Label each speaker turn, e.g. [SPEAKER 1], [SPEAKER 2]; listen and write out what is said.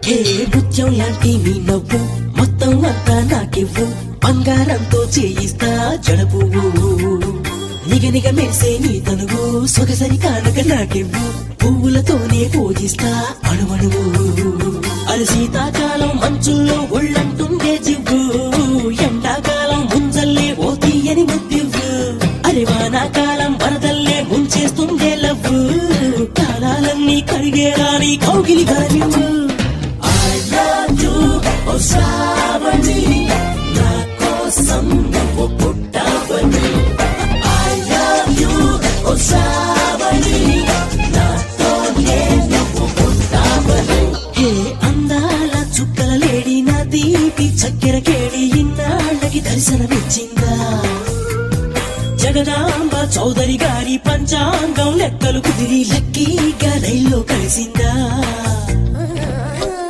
[SPEAKER 1] హే ముత్యం లాంటి నీ నవ్వు మొత్తం అంతా నాకివ్వు, బంగారంతో చేయిస్తా జడపువ్వు. నిగనిగ మెరిసే నీ తనువు సొగసరి కానుక నాకివ్వు, పువ్వులతోనే పూజిస్తా అణువణువు. అది శీతాకాలం మంచుల్లో ఒళ్ళంటుండే జివ్వు, ఎండాకాలం ముంజల్లే ఓ తీయని ముద్దివ్వు. అరే వానాకాలం వరదల్లే ముంచేస్తుండే లవ్వు, కాలాలన్నీ కరిగేరా నీ కౌగిలి గారివ్వు. ఓ శ్రావణి నా కోసం నువ్వు పుట్టావని, I love you ఓ శ్రావణి నాతోనే నువ్వు పుట్టావని. హే అందాల చుక్కల లేడి నా దీపి చక్కెర కేడి ఇన్నాళ్ళకి దర్శనమిచ్చిందా, జగదాంబ చౌదరి గారి పంచాంగం లెక్కలు కుదిరి లక్కీగా రైల్లో కలిసిందా.